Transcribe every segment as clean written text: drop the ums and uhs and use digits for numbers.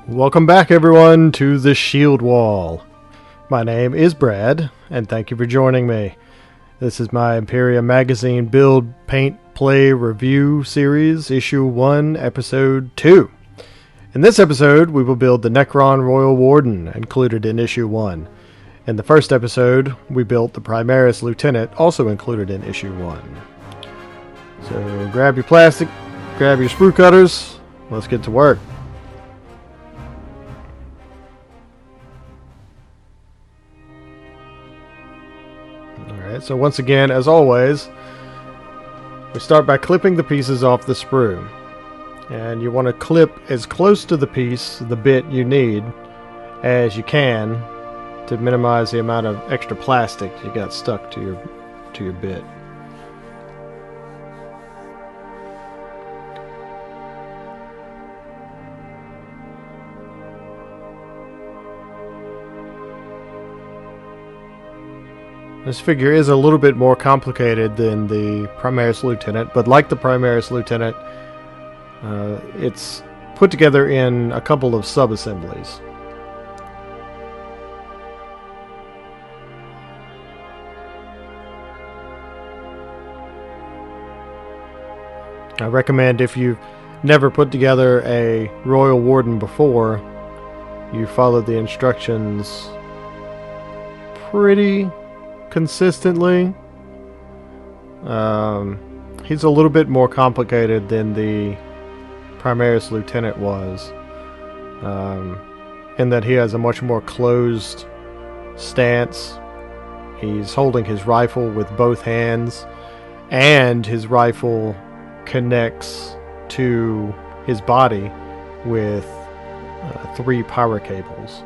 Welcome back, everyone, to the Shieldwall. My name is Brad, and thank you for joining me. This is my IMPERIUM Magazine Build, Paint, Play, Review series, Issue 1, Episode 2. In this episode, we will build the Necron Royal Warden, included in Issue 1. In the first episode, we built the Primaris Lieutenant, also included in Issue 1. So grab your plastic, grab your sprue cutters, let's get to work. Alright, so once again, as always, we start by clipping the pieces off the sprue. And you want to clip as close to the piece, the bit you need, as you can to minimize the amount of extra plastic you got stuck to your bit. This figure is a little bit more complicated than the Primaris Lieutenant, but like the Primaris Lieutenant, it's put together in a couple of sub-assemblies. I recommend, if you've never put together a Royal Warden before, you follow the instructions pretty consistently. He's a little bit more complicated than the Primaris Lieutenant was, in that he has a much more closed stance. He's holding his rifle with both hands, and his rifle connects to his body with 3 power cables.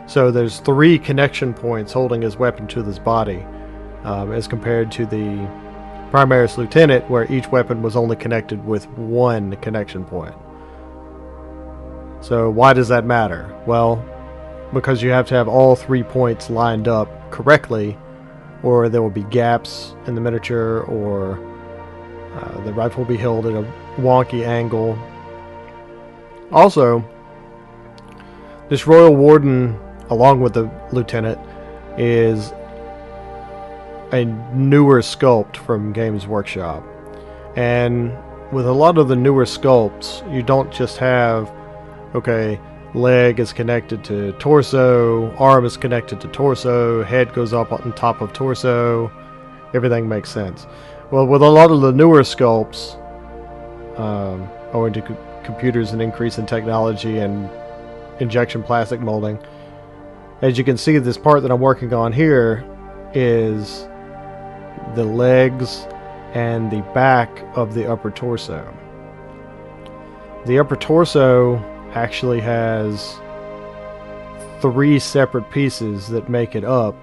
So there's 3 connection points holding his weapon to his body, as compared to the Primaris Lieutenant, where each weapon was only connected with 1 connection point. So why does that matter? Well, because you have to have all 3 points lined up correctly, or there will be gaps in the miniature, or the rifle will be held at a wonky angle. Also, this Royal Warden, along with the Lieutenant, is a newer sculpt from Games Workshop. And with a lot of the newer sculpts, you don't just have, okay, leg is connected to torso, arm is connected to torso, head goes up on top of torso, everything makes sense. Well, with a lot of the newer sculpts, owing to computers and increase in technology and injection plastic molding, as you can see, this part that I'm working on here is the legs and the back of the upper torso. The upper torso actually has 3 separate pieces that make it up,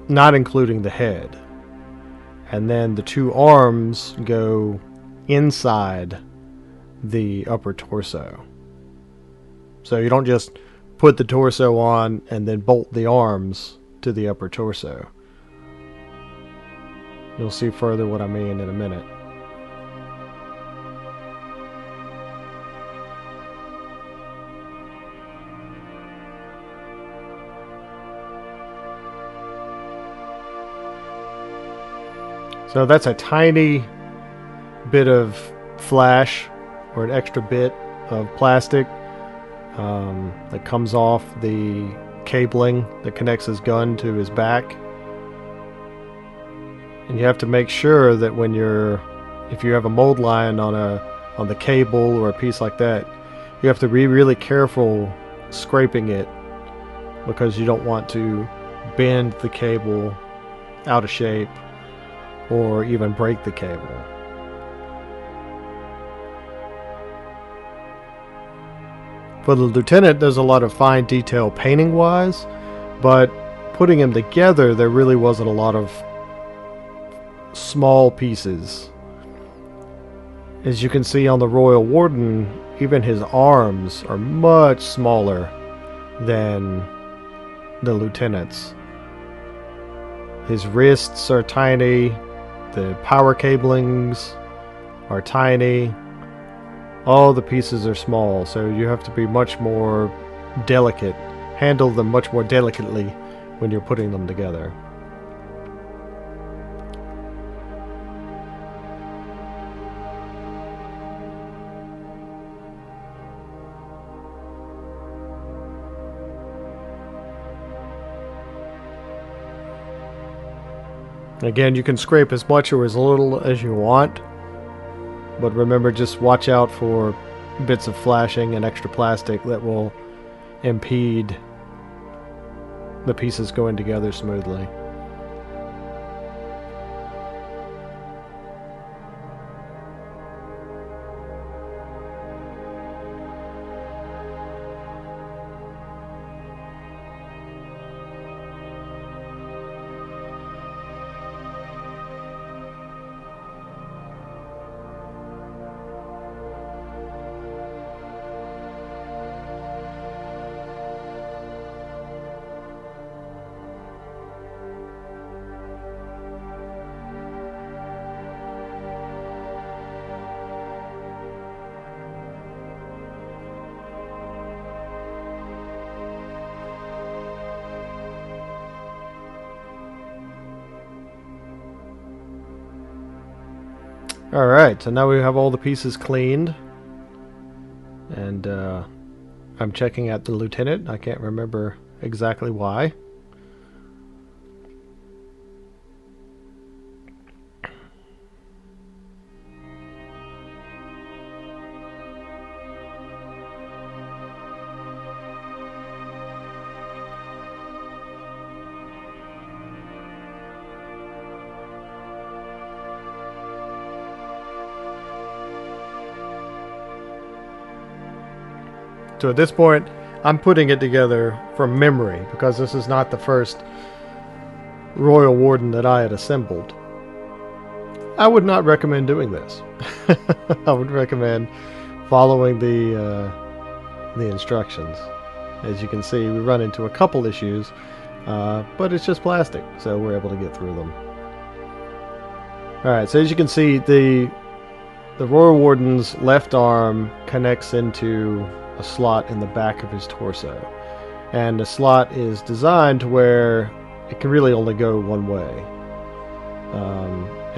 not including the head. And then the 2 arms go inside the upper torso. So you don't just put the torso on and then bolt the arms to the upper torso. You'll see further what I mean in a minute. So that's a tiny bit of flash, or an extra bit of plastic that comes off the cabling that connects his gun to his back. And you have to make sure that if you have a mold line on the cable or a piece like that, you have to be really careful scraping it, because you don't want to bend the cable out of shape or even break the cable. For the Lieutenant, there's a lot of fine detail painting wise, but putting him together, there really wasn't a lot of small pieces. As you can see on the Royal Warden, even his arms are much smaller than the Lieutenant's. His wrists are tiny, the power cablings are tiny, all the pieces are small, so you have to be much more delicate, handle them much more delicately when you're putting them together. Again, you can scrape as much or as little as you want, but remember, just watch out for bits of flashing and extra plastic that will impede the pieces going together smoothly. Alright, so now we have all the pieces cleaned. And I'm checking out the lieutenant. I can't remember exactly why. So at this point, I'm putting it together from memory, because this is not the first Royal Warden that I had assembled. I would not recommend doing this. I would recommend following the instructions. As you can see, we run into a couple issues, but it's just plastic, so we're able to get through them. Alright, so as you can see, the Royal Warden's left arm connects into a slot in the back of his torso, and the slot is designed to where it can really only go one way,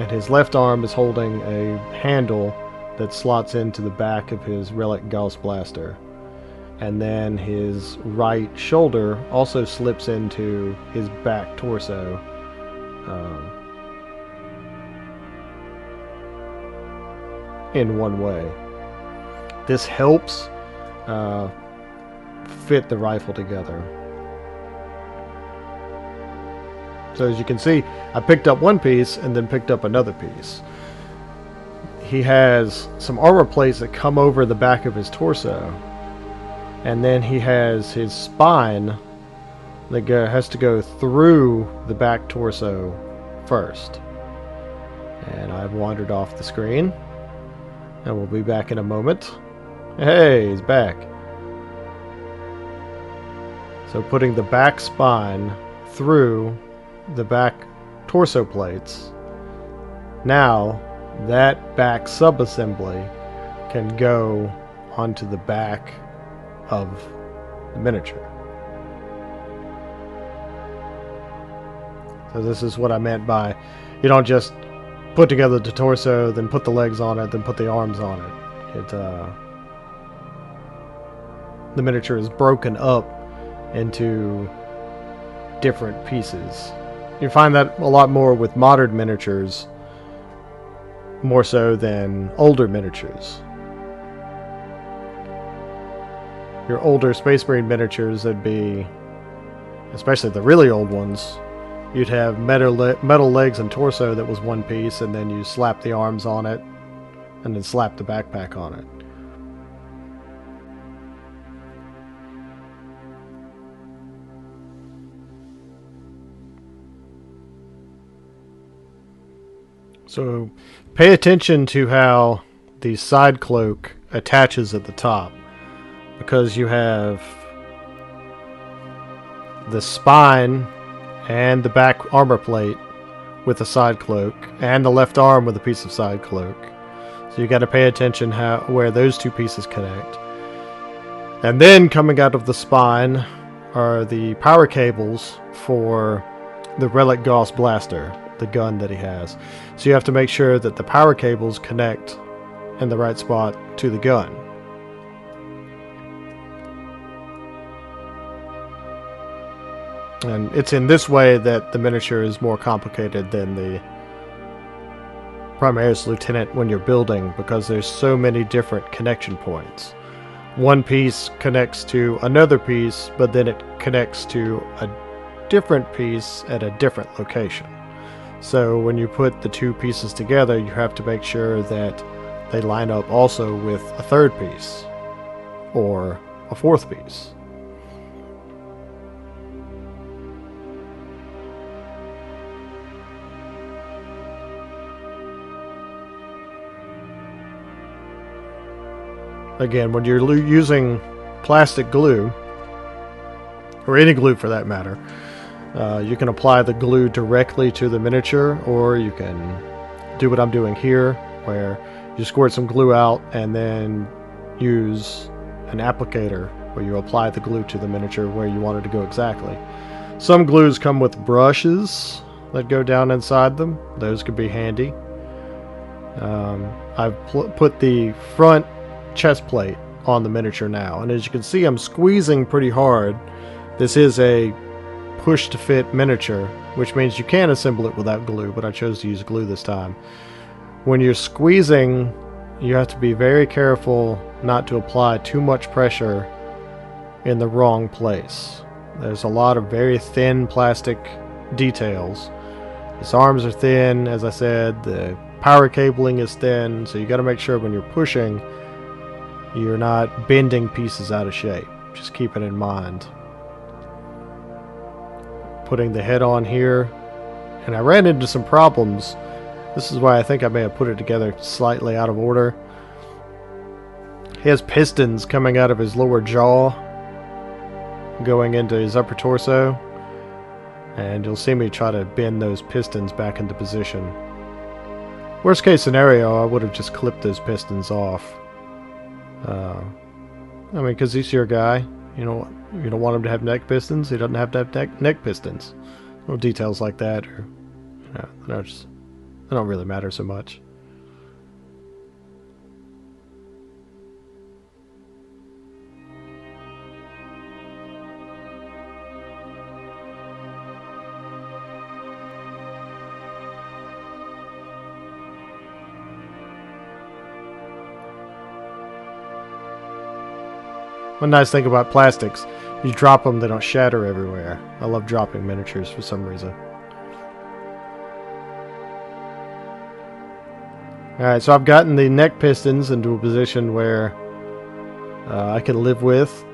and his left arm is holding a handle that slots into the back of his relic Gauss blaster, and then his right shoulder also slips into his back torso, in one way. This helps fit the rifle together. So as you can see, I picked up one piece and then picked up another piece. He has some armor plates that come over the back of his torso, and then he has his spine that has to go through the back torso first. And I've wandered off the screen, and we'll be back in a moment. Hey, he's back. So putting the back spine through the back torso plates, now that back subassembly can go onto the back of the miniature. So this is what I meant by, you don't just put together the torso, then put the legs on it, then put the arms on it. The miniature is broken up into different pieces. You find that a lot more with modern miniatures, more so than older miniatures. Your older Space Marine miniatures, that'd be, especially the really old ones, you'd have metal legs and torso that was one piece, and then you slap the arms on it, and then slap the backpack on it. So pay attention to how the side cloak attaches at the top, because you have the spine and the back armor plate with a side cloak, and the left arm with a piece of side cloak. So you got to pay attention where those two pieces connect. And then coming out of the spine are the power cables for the Relic Gauss Blaster, the gun that he has. So you have to make sure that the power cables connect in the right spot to the gun. And it's in this way that the miniature is more complicated than the primaris lieutenant when you're building, because there's so many different connection points. One piece connects to another piece, but then it connects to a different piece at a different location. So when you put the two pieces together, you have to make sure that they line up also with a third piece or a fourth piece. Again, when you're using plastic glue, or any glue for that matter, you can apply the glue directly to the miniature, or you can do what I'm doing here, where you squirt some glue out and then use an applicator where you apply the glue to the miniature where you want it to go exactly. Some glues come with brushes that go down inside them. Those could be handy. I've put the front chest plate on the miniature now, and as you can see, I'm squeezing pretty hard. This is a push to fit miniature, which means you can assemble it without glue, but I chose to use glue this time. When you're squeezing, you have to be very careful not to apply too much pressure in the wrong place. There's a lot of very thin plastic details. His arms are thin, as I said, the power cabling is thin, so you got to make sure when you're pushing you're not bending pieces out of shape. Just keep it in mind. Putting the head on here, and I ran into some problems. This is why I think I may have put it together slightly out of order. He has pistons coming out of his lower jaw going into his upper torso, and you'll see me try to bend those pistons back into position. Worst case scenario, I would have just clipped those pistons off. I mean, because he's your guy. You know, you don't want him to have neck pistons. He doesn't have to have neck pistons. Little details like that, or they don't really matter so much. One nice thing about plastics, you drop them, they don't shatter everywhere. I love dropping miniatures for some reason. Alright, so I've gotten the neck pistons into a position where I can live with.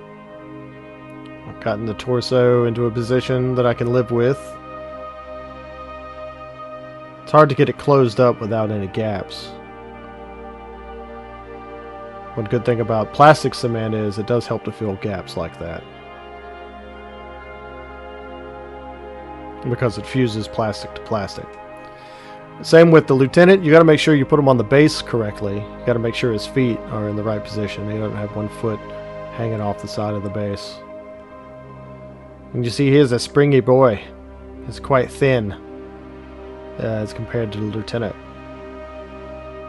I've gotten the torso into a position that I can live with. It's hard to get it closed up without any gaps. One good thing about plastic cement is it does help to fill gaps like that, because it fuses plastic to plastic. Same with the lieutenant. You got to make sure you put him on the base correctly. You got to make sure his feet are in the right position. He doesn't have one foot hanging off the side of the base. And you see, he is a springy boy. He's quite thin as compared to the lieutenant.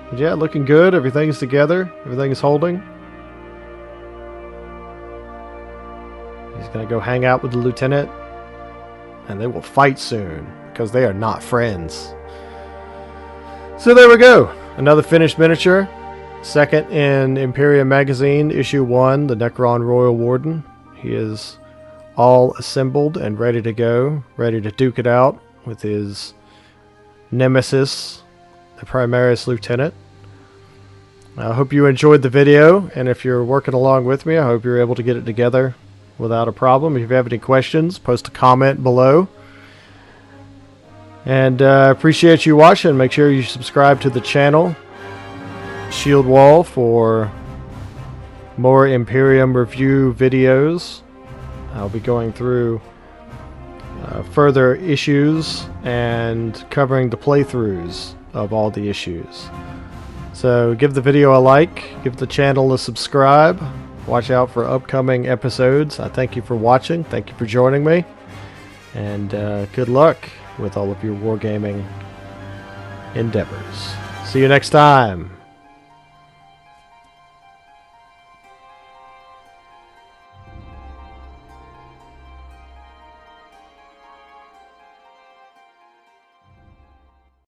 But yeah, looking good. Everything's together. Everything's holding. He's going to go hang out with the lieutenant, and they will fight soon, because they are not friends. So there we go. Another finished miniature. Second in Imperium Magazine, issue 1, the Necron Royal Warden. He is all assembled and ready to go. Ready to duke it out with his nemesis, the primaris lieutenant. I hope you enjoyed the video, and if you're working along with me, I hope you're able to get it together without a problem. If you have any questions, post a comment below. And I appreciate you watching. Make sure you subscribe to the channel, Shieldwall, for more Imperium review videos. I'll be going through further issues and covering the playthroughs of all the issues. So give the video a like, give the channel a subscribe, watch out for upcoming episodes. I thank you for watching, thank you for joining me, and good luck with all of your wargaming endeavors. See you next time.